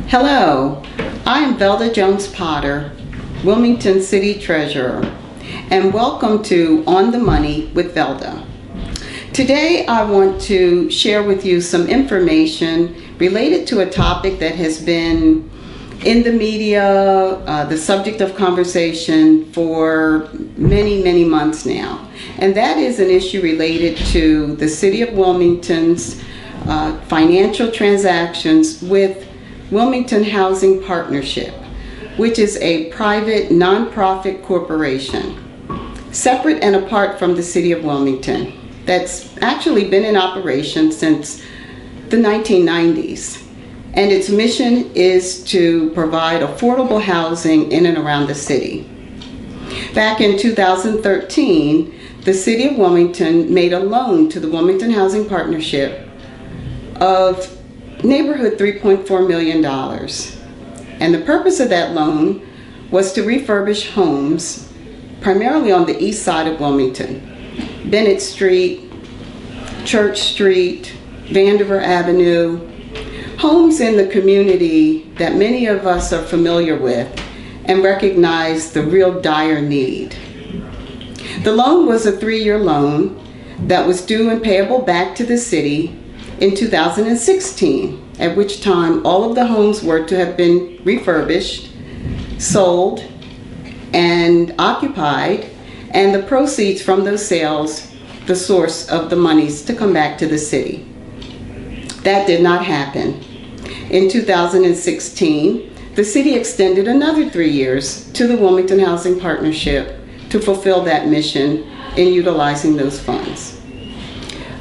Hello, I am Velda Jones Potter, Wilmington City Treasurer, and welcome to On the Money with Velda. Today I want to share with you some information related to a topic that has been in the media, the subject of conversation for many months now. And that is an issue related to the City of Wilmington's financial transactions with Wilmington Housing Partnership, which is a private nonprofit corporation, separate and apart from the City of Wilmington, that's actually been in operation since the 1990s. And its mission is to provide affordable housing in and around the city. Back in 2013, the City of Wilmington made a loan to the Wilmington Housing Partnership of neighborhood $3.4 million. And the purpose of that loan was to refurbish homes primarily on the east side of Wilmington. Bennett Street, Church Street, Vandiver Avenue, homes in the community that many of us are familiar with and recognize the real dire need. The loan was a 3-year loan that was due and payable back to the city in 2016, at which time all of the homes were to have been refurbished, sold, and occupied, and the proceeds from those sales, the source of the monies to come back to the city. That did not happen. In 2016, the city extended another 3 years to the Wilmington Housing Partnership to fulfill that mission in utilizing those funds.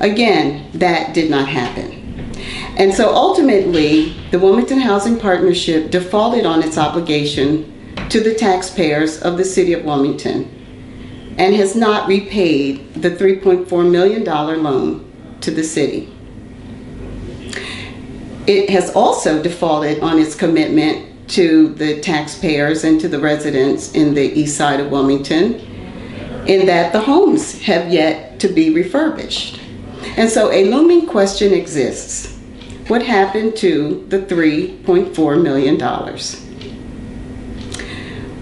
Again, that did not happen. And so ultimately, the Wilmington Housing Partnership defaulted on its obligation to the taxpayers of the City of Wilmington and has not repaid the $3.4 million loan to the city. It has also defaulted on its commitment to the taxpayers and to the residents in the east side of Wilmington in that the homes have yet to be refurbished. And so a looming question exists. What happened to the $3.4 million?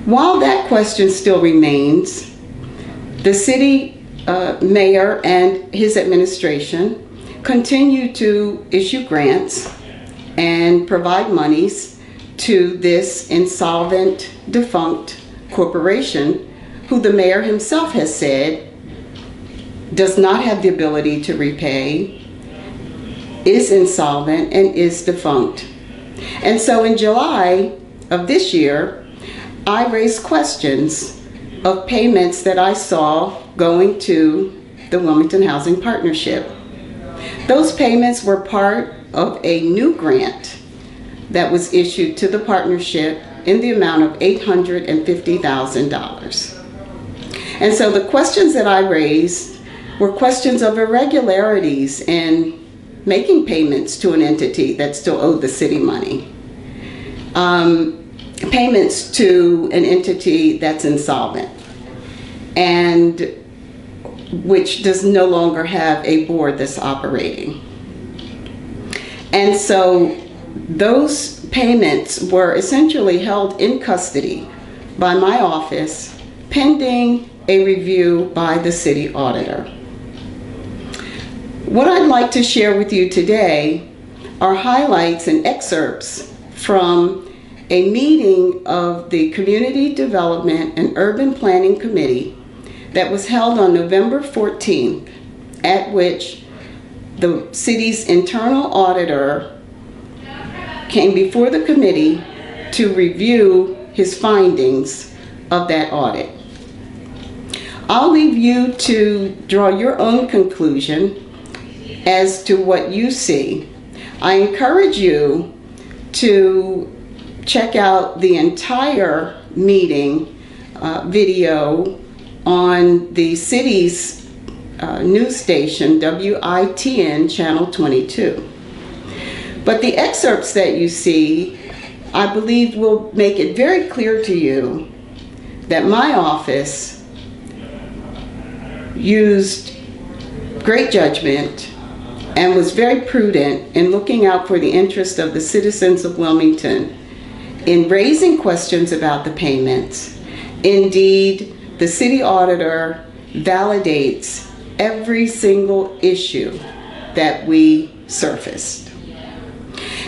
While that question still remains, the city mayor and his administration continue to issue grants and provide monies to this insolvent, defunct corporation who the mayor himself has said does not have the ability to repay, is insolvent, and is defunct. And so in July of this year, I raised questions of payments that I saw going to the Wilmington Housing Partnership. Those payments were part of a new grant that was issued to the partnership in the amount of $850,000. And so the questions that I raised were questions of irregularities in making payments to an entity that still owed the city money. Payments to an entity that's insolvent and which does no longer have a board that's operating. And so those payments were essentially held in custody by my office pending a review by the city auditor. What I'd like to share with you today are highlights and excerpts from a meeting of the Community Development and Urban Planning Committee that was held on November 14th, at which the city's internal auditor came before the committee to review his findings of that audit. I'll leave you to draw your own conclusion as to what you see. I encourage you to check out the entire meeting video on the city's news station, WITN Channel 22. But the excerpts that you see, I believe, will make it very clear to you that my office used great judgment, and was very prudent in looking out for the interest of the citizens of Wilmington in raising questions about the payments. Indeed, the city auditor validates every single issue that we surfaced.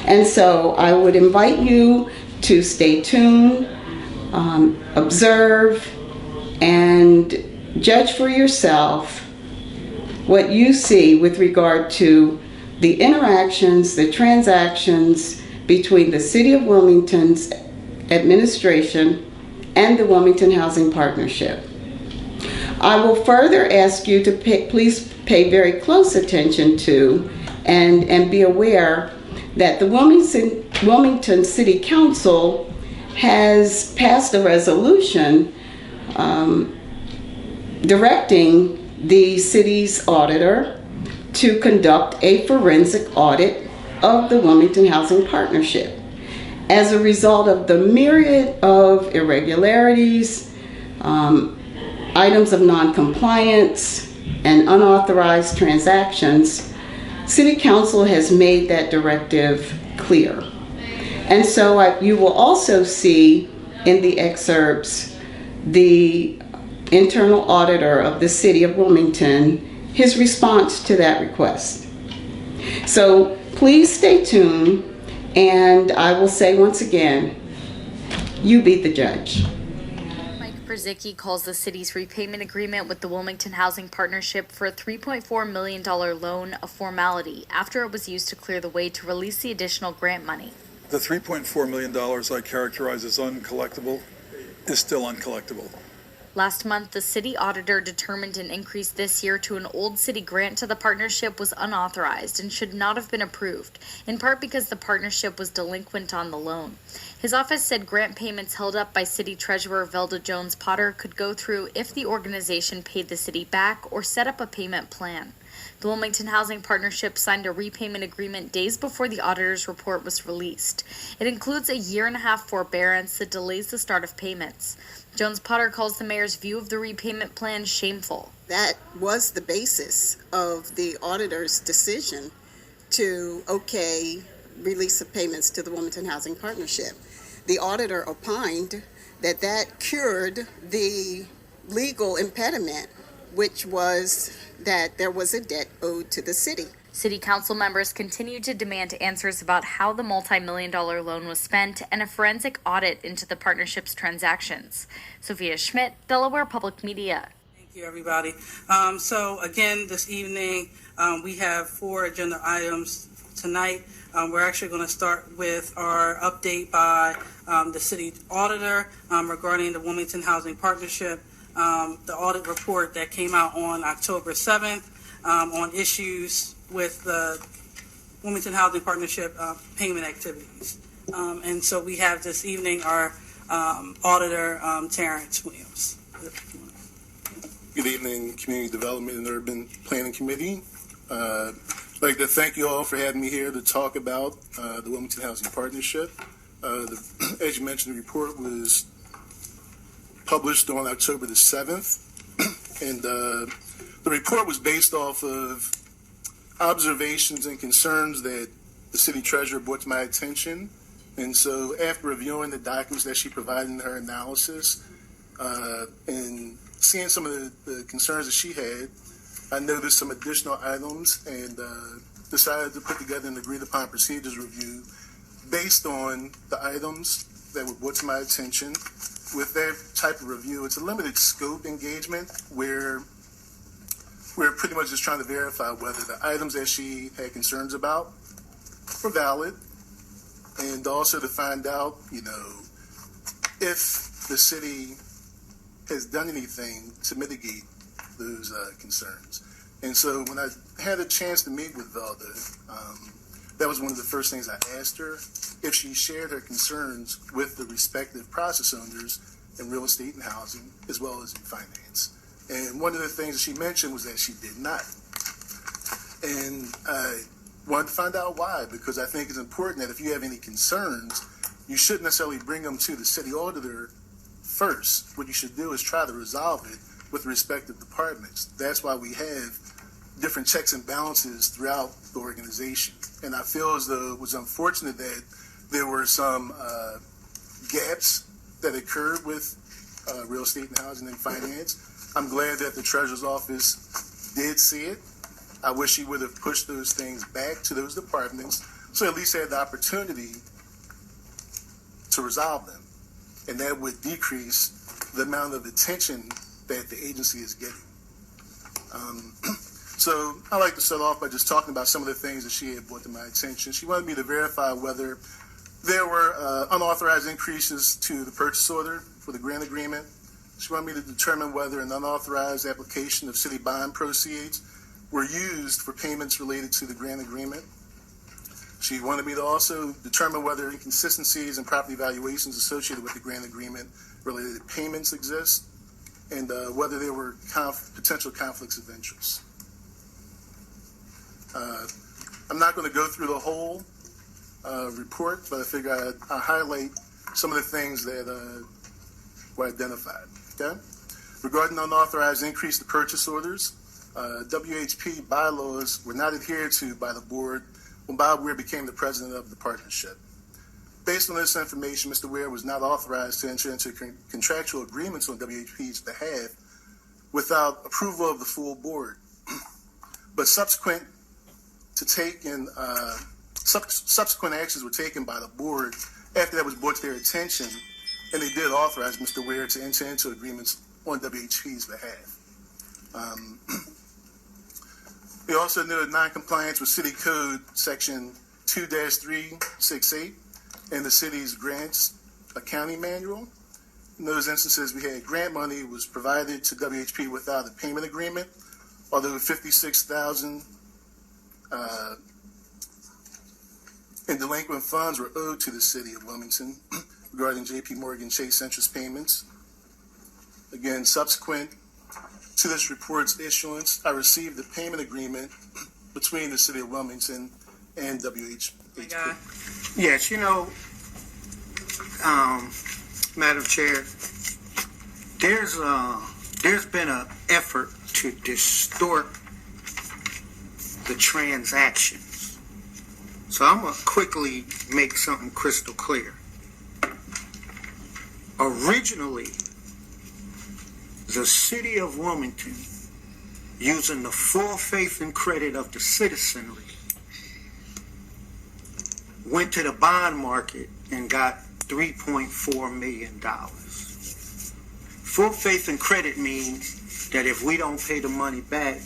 And so I would invite you to stay tuned, observe, and judge for yourself what you see with regard to the interactions, the transactions between the City of Wilmington's administration and the Wilmington Housing Partnership. I will further ask you to please pay very close attention to and be aware that the Wilmington City Council has passed a resolution directing the city's auditor to conduct a forensic audit of the Wilmington Housing Partnership as a result of the myriad of irregularities, items of non-compliance, and unauthorized transactions. City Council has made that directive clear. And so you will also see in the excerpts the internal auditor of the City of Wilmington, his response to that request. So please stay tuned, and I will say once again, you be the judge. Zicki calls the city's repayment agreement with the Wilmington Housing Partnership for a $3.4 million loan a formality after it was used to clear the way to release the additional grant money. The $3.4 million I characterize as uncollectible is still uncollectible. Last month, the city auditor determined an increase this year to an old city grant to the partnership was unauthorized and should not have been approved, in part because the partnership was delinquent on the loan. His office said grant payments held up by City Treasurer Velda Jones-Potter could go through if the organization paid the city back or set up a payment plan. The Wilmington Housing Partnership signed a repayment agreement days before the auditor's report was released. It includes a year-and-a-half forbearance that delays the start of payments. Jones-Potter calls the mayor's view of the repayment plan shameful. That was the basis of the auditor's decision to release of payments to the Wilmington Housing Partnership. The auditor opined that that cured the legal impediment, which was that there was a debt owed to the city. City council members continue to demand answers about how the multi-million-dollar loan was spent and a forensic audit into the partnership's transactions. Sophia Schmidt, Delaware Public Media. Thank you, everybody. So again, this evening, we have 4 agenda items tonight. We're actually going to start with our update by the city auditor regarding the Wilmington Housing Partnership, the audit report that came out on October 7th on issues with the Wilmington Housing Partnership payment activities. And so we have this evening our auditor, Terrence Williams. Good evening, Community Development and Urban Planning Committee. I'd like to thank you all for having me here to talk about the Wilmington Housing Partnership. As you mentioned, the report was published on October the 7th, and the report was based off of observations and concerns that the city treasurer brought to my attention. And so after reviewing the documents that she provided in her analysis and seeing some of the concerns that she had, I noticed some additional items and decided to put together an agreed upon procedures review based on the items that were brought to my attention. With that type of review, it's a limited scope engagement where we're pretty much just trying to verify whether the items that she had concerns about were valid, and also to find out, if the city has done anything to mitigate those concerns. And so when I had a chance to meet with Velda, that was one of the first things I asked her, if she shared her concerns with the respective process owners in real estate and housing, as well as in finance. And one of the things that she mentioned was that she did not. And I wanted to find out why, because I think it's important that if you have any concerns, you shouldn't necessarily bring them to the city auditor first. What you should do is try to resolve it with respective departments. That's why we have different checks and balances throughout the organization. And I feel as though it was unfortunate that there were some gaps that occurred with real estate and housing and finance. I'm glad that the Treasurer's Office did see it. I wish he would have pushed those things back to those departments so at least they had the opportunity to resolve them. And that would decrease the amount of attention that the agency is getting. So I'd like to start off by just talking about some of the things that she had brought to my attention. She wanted me to verify whether there were unauthorized increases to the purchase order for the grant agreement. She wanted me to determine whether an unauthorized application of city bond proceeds were used for payments related to the grant agreement. She wanted me to also determine whether inconsistencies in property valuations associated with the grant agreement related payments exist, and whether there were potential conflicts of interest. I'm not going to go through the whole report, but I figure I'll highlight some of the things that were identified. Okay? Regarding unauthorized increase to purchase orders, WHP bylaws were not adhered to by the board when Bob Weir became the president of the partnership. Based on this information, Mr. Weir was not authorized to enter into contractual agreements on WHP's behalf without approval of the full board. But subsequent actions were taken by the board after that was brought to their attention, and they did authorize Mr. Weir to enter into agreements on WHP's behalf. We also noted non-compliance with City Code Section 2-368 and the city's grants accounting manual. In those instances, we had grant money was provided to WHP without a payment agreement, although $56,000 in delinquent funds were owed to the city of Wilmington regarding JP Morgan Chase interest payments. Again, subsequent to this report's issuance, I received a payment agreement between the city of Wilmington and WHP. Yes, Madam Chair, there's been an effort to distort the transactions. So I'm going to quickly make something crystal clear. Originally, the city of Wilmington, using the full faith and credit of the citizenry, went to the bond market and got $3.4 million. Full faith and credit means that if we don't pay the money back,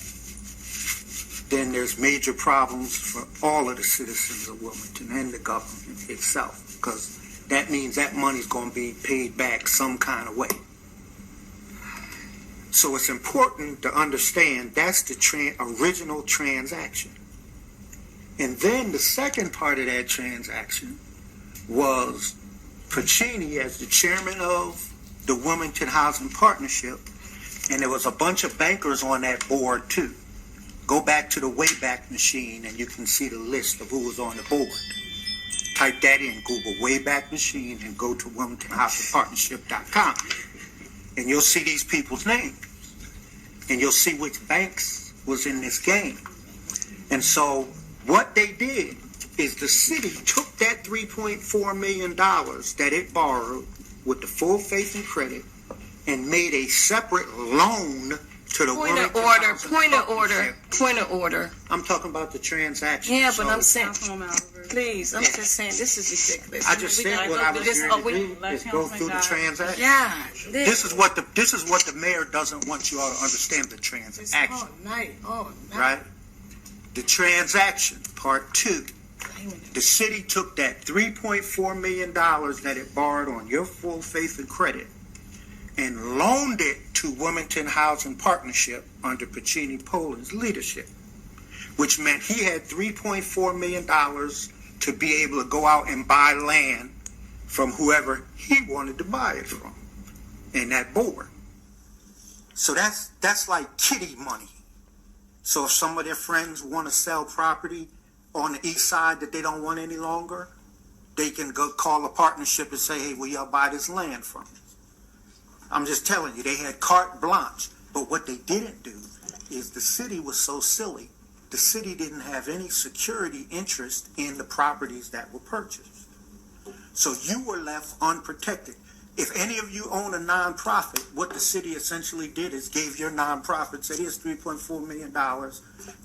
then there's major problems for all of the citizens of Wilmington and the government itself, because that means that money's going to be paid back some kind of way. So it's important to understand that's the original transaction. And then the second part of that transaction was Puccini as the chairman of the Wilmington Housing Partnership, and there was a bunch of bankers on that board too. Go back to the Wayback Machine and you can see the list of who was on the board. Type that in Google, Wayback Machine, and go to WilmingtonHousingPartnership.com. And you'll see these people's names. And you'll see which banks was in this game. And so what they did is the city took that $3.4 million that it borrowed with the full faith and credit and made a separate loan to the Point of order. I'm talking about the transaction. Yeah, but I'm saying, please, I'm just saying, this is ridiculous. I just said what I was here to do is go through the transaction. Yeah. This is what the mayor doesn't want you all to understand, the transaction. All night. Right? The transaction, part 2. The city took that $3.4 million that it borrowed on your full faith and credit and loaned it to Wilmington Housing Partnership under Puccini Poland's leadership, which meant he had $3.4 million to be able to go out and buy land from whoever he wanted to buy it from in that board. So that's like kitty money. So if some of their friends want to sell property on the east side that they don't want any longer, they can go call a partnership and say, hey, will y'all buy this land from us? I'm just telling you, they had carte blanche. But what they didn't do is the city was so silly. The city didn't have any security interest in the properties that were purchased. So you were left unprotected. If any of you own a nonprofit, what the city essentially did is gave your nonprofit, said here's $3.4 million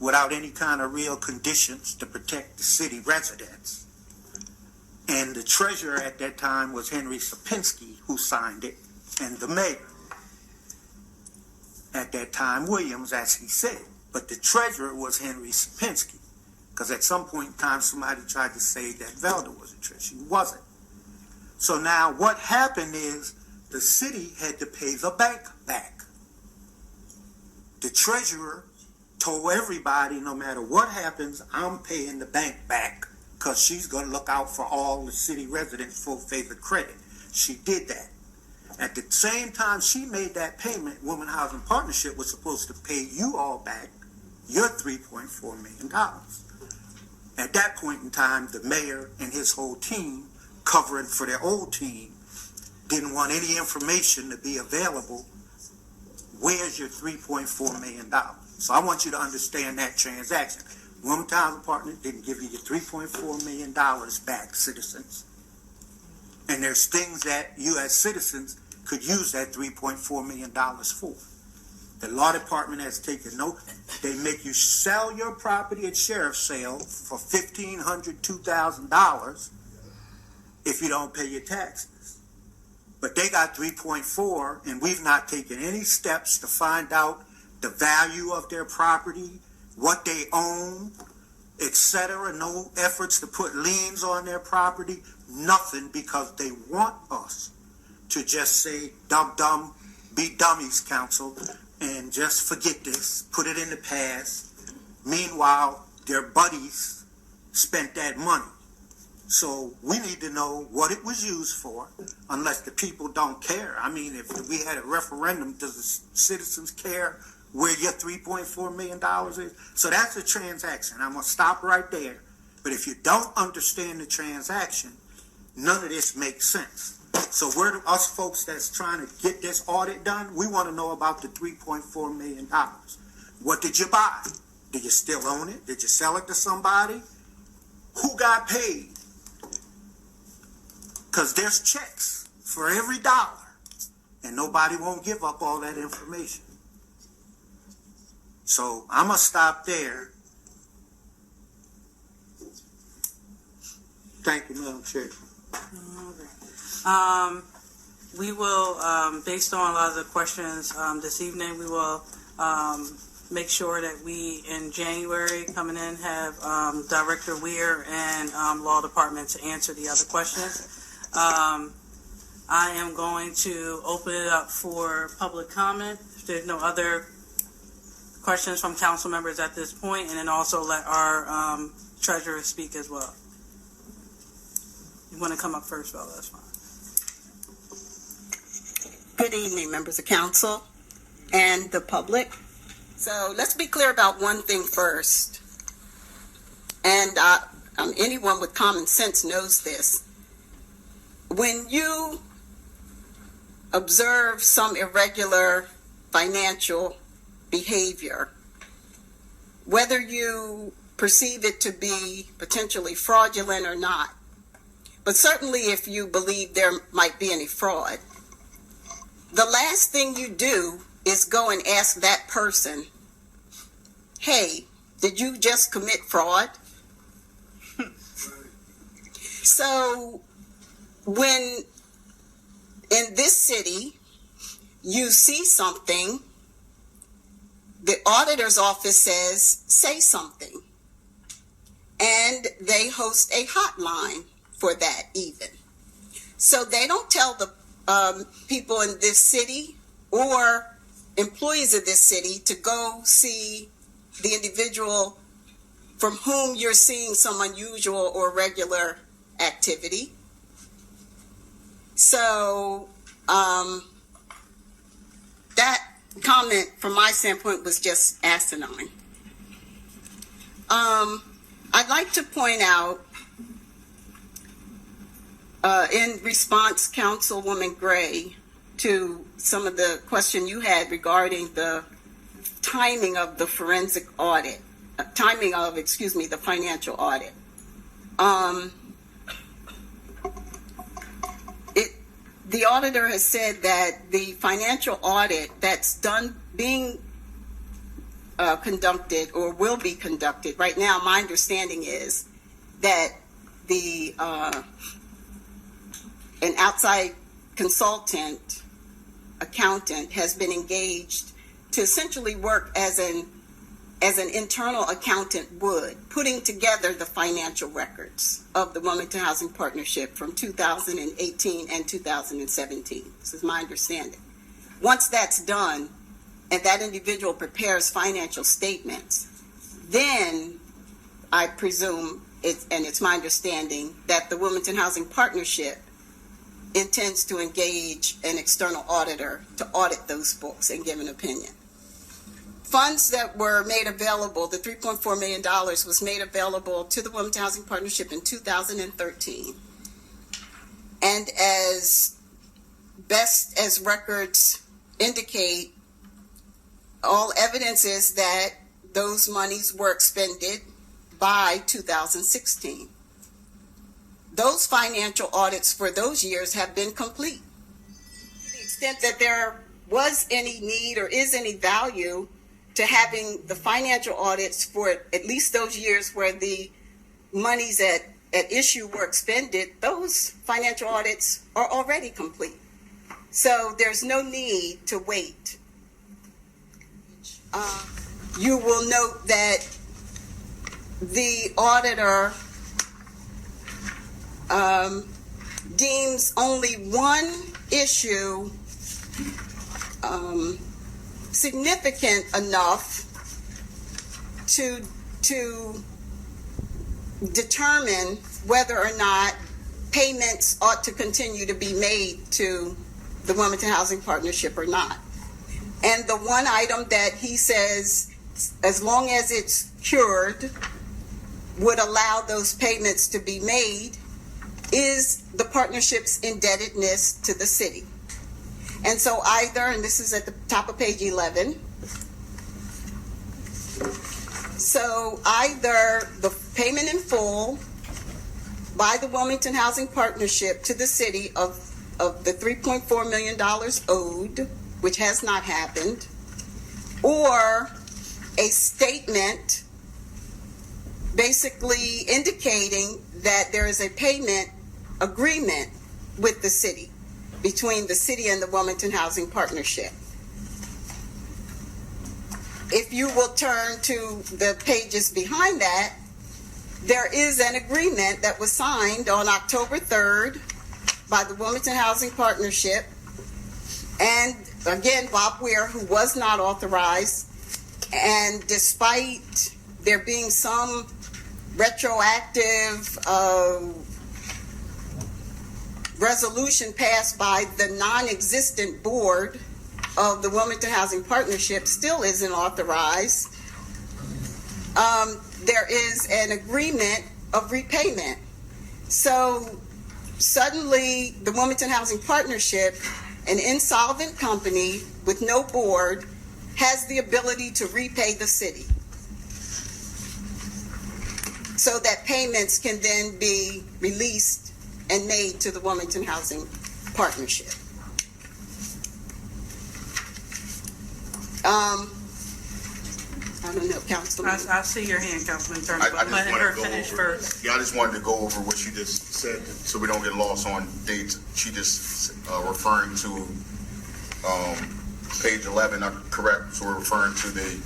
without any kind of real conditions to protect the city residents. And the treasurer at that time was Henry Sapinski, who signed it, and the mayor at that time, Williams, as he said. But the treasurer was Henry Sapinski, because at some point in time, somebody tried to say that Velda was a treasurer. She wasn't. So now what happened is the city had to pay the bank back. The treasurer told everybody, no matter what happens, I'm paying the bank back because she's going to look out for all the city residents' full faith and credit. She did that. At the same time she made that payment, Women Housing Partnership was supposed to pay you all back your $3.4 million. At that point in time, the mayor and his whole team, covering for their old team, didn't want any information to be available. Where's your $3.4 million? So I want you to understand that transaction. Women Housing Partner didn't give you your $3.4 million back, citizens. And there's things that you as citizens could use that $3.4 million for. The law department has taken note. They make you sell your property at sheriff's sale for $1,500, $2,000 if you don't pay your taxes. But they got 3.4, and we've not taken any steps to find out the value of their property, what they own, etc. No efforts to put liens on their property, nothing, because they want us to just say, dumb, be dummies, council, and just forget this, put it in the past. Meanwhile, their buddies spent that money. So we need to know what it was used for, unless the people don't care. I mean, if we had a referendum, does the citizens care where your $3.4 million is? So that's a transaction. I'm going to stop right there. But if you don't understand the transaction, none of this makes sense. So we're us folks that's trying to get this audit done, we want to know about the $3.4 million. What did you buy? Do you still own it? Did you sell it to somebody? Who got paid? Because there's checks for every dollar, and nobody won't give up all that information. So I'm going to stop there. Thank you, Madam Chair. We will, based on a lot of the questions this evening, we will make sure that we, in January, coming in, have Director Weir and Law Department to answer the other questions. I am going to open it up for public comment. If there's no other questions from council members at this point, and then also let our treasurer speak as well. You want to come up first, Bella? That's fine. Good evening, members of council and the public. So let's be clear about one thing first. And anyone with common sense knows this. When you observe some irregular financial behavior, whether you perceive it to be potentially fraudulent or not, but certainly if you believe there might be any fraud, the last thing you do is go and ask that person, hey, did you just commit fraud? So when in this city you see something, the auditor's office says, say something. And they host a hotline for that even. So they don't tell the people in this city or employees of this city to go see the individual from whom you're seeing some unusual or regular activity. So that comment from my standpoint was just asinine. I'd like to point out in response, Councilwoman Gray, to some of the question you had regarding the timing of the forensic audit, the financial audit. The auditor has said that the financial audit that's being conducted or will be conducted right now, my understanding is that an outside consultant, accountant, has been engaged to essentially work as an internal accountant would, putting together the financial records of the Wilmington Housing Partnership from 2018 and 2017. This is my understanding. Once that's done, and that individual prepares financial statements, then I presume, it's my understanding, that the Wilmington Housing Partnership intends to engage an external auditor to audit those books and give an opinion. Funds that were made available, the $3.4 million was made available to the Wilmington Housing Partnership in 2013. And as best as records indicate, all evidence is that those monies were expended by 2016. Those financial audits for those years have been complete. To the extent that there was any need or is any value to having the financial audits for at least those years where the monies at issue were expended, those financial audits are already complete. So there's no need to wait. You will note that the auditor deems only one issue significant enough to determine whether or not payments ought to continue to be made to the Wilmington Housing Partnership or not. And the one item that he says, as long as it's cured, would allow those payments to be made is the partnership's indebtedness to the city. And so either, and this is at the top of page 11, so either the payment in full by the Wilmington Housing Partnership to the city of the $3.4 million owed, which has not happened, or a statement basically indicating that there is a payment agreement with the city, between the city and the Wilmington Housing Partnership. If you will turn to the pages behind that, there is an agreement that was signed on October 3rd by the Wilmington Housing Partnership and, again, Bob Weir, who was not authorized. And despite there being some retroactive resolution passed by the non-existent board of the Wilmington Housing Partnership, still isn't authorized, there is an agreement of repayment. So suddenly the Wilmington Housing Partnership, an insolvent company with no board, has the ability to repay the city so that payments can then be released and made to the Wilmington Housing Partnership. I don't know, Councilman. I see your hand, Councilman Turner, but I I'm letting just her wanted to go finish over. first. Yeah, I just wanted to go over what she just said, so we don't get lost on dates. She just referring to page 11. Correct. So we're referring to the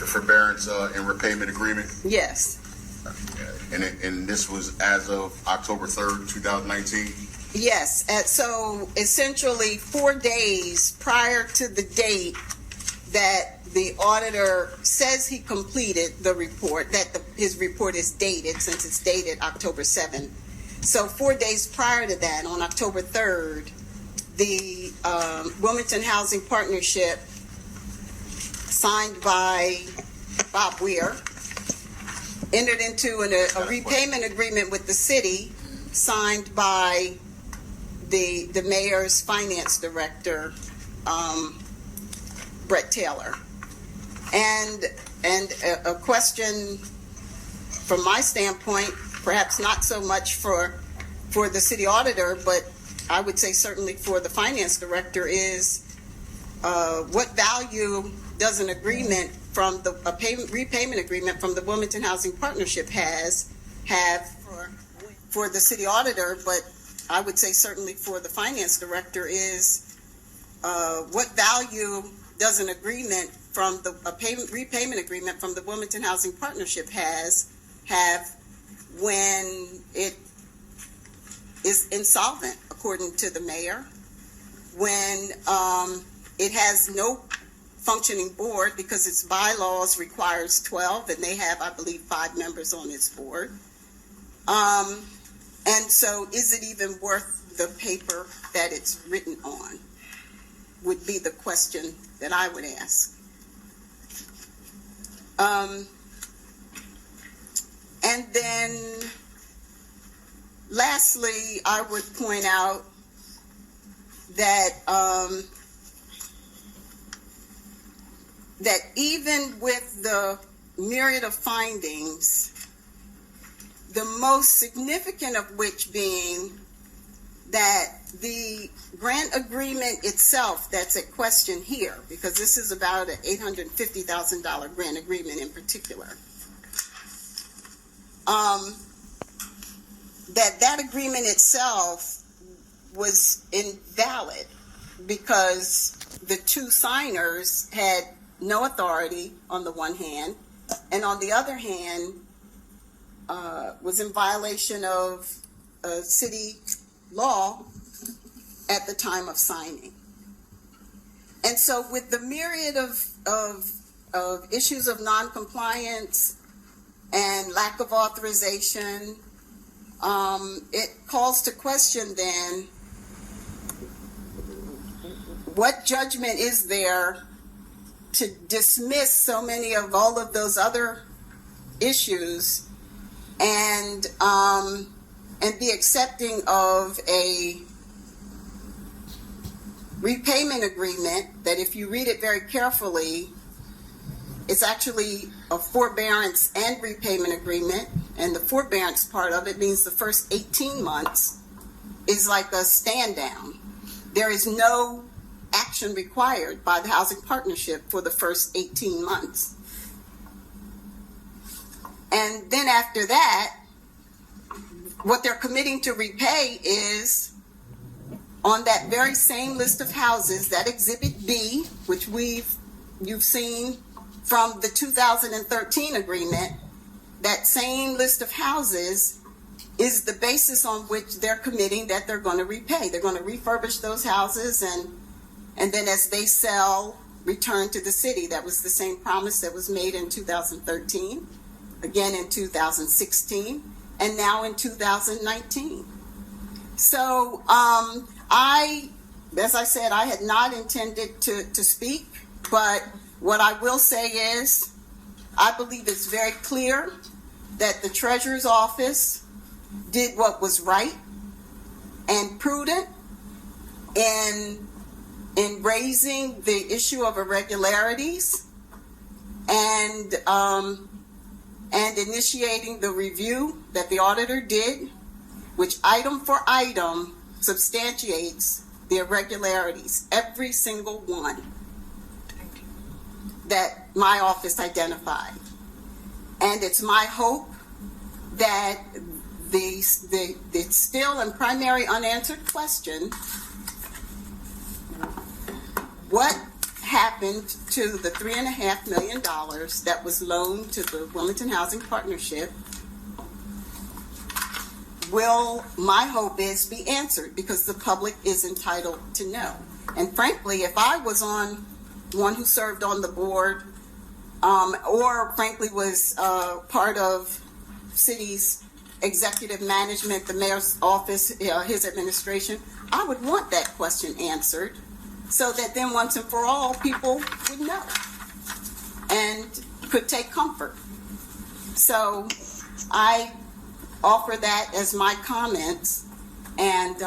forbearance and repayment agreement. Yes. And this was as of October 3rd, 2019. Yes. So essentially 4 days prior to the date that the auditor says he completed the report, that his report is dated, since it's dated October 7th. So 4 days prior to that, on October 3rd, the Wilmington Housing Partnership, signed by Bob Weir, entered into a repayment agreement with the city, signed by the mayor's finance director, Brett Taylor. And a question from my standpoint, perhaps not so much for the city auditor, but I would say certainly for the finance director, is what value does an agreement from repayment agreement from the Wilmington Housing Partnership have for the city auditor, but I would say certainly for the finance director, is what value does an agreement from repayment agreement from the Wilmington Housing Partnership have when it is insolvent, according to the mayor, when it has no functioning board because its bylaws requires 12 and they have, I believe, 5 members on its board. And so is it even worth the paper that it's written on, would be the question that I would ask. And then lastly, I would point out that that even with the myriad of findings, the most significant of which being that the grant agreement itself that's at question here, because this is about an $850,000 grant agreement in particular, that agreement itself was invalid because the two signers had no authority on the one hand, and on the other hand was in violation of city law at the time of signing. And so with the myriad of issues of noncompliance and lack of authorization, it calls to question then what judgment is there to dismiss so many of all of those other issues and be accepting of a repayment agreement that, if you read it very carefully, it's actually a forbearance and repayment agreement, and the forbearance part of it means the first 18 months is like a stand down. There is no action required by the housing partnership for the first 18 months. And then after that, what they're committing to repay is on that very same list of houses, that Exhibit B, which you've seen from the 2013 agreement, that same list of houses is the basis on which they're committing that they're going to repay. They're going to refurbish those houses and then as they sell, return to the city. That was the same promise that was made in 2013, again in 2016, and now in 2019. So as I said, I had not intended to speak, but what I will say is I believe it's very clear that the Treasurer's Office did what was right and prudent in raising the issue of irregularities and initiating the review that the auditor did, which item for item substantiates the irregularities, every single one that my office identified. And it's my hope that the still and primary unanswered question, what happened to the $3.5 million that was loaned to the Wilmington Housing Partnership, will, my hope is, be answered, because the public is entitled to know. And frankly, if I was one who served on the board, or frankly was part of city's executive management, the mayor's office, his administration, I would want that question answered, so that then once and for all, people would know and could take comfort. So I offer that as my comments, and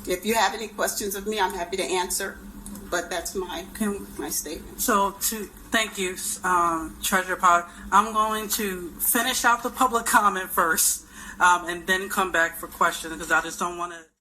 if you have any questions of me, I'm happy to answer. but that's my statement. So thank you, Treasurer Potter. I'm going to finish out the public comment first, and then come back for questions because I just don't want to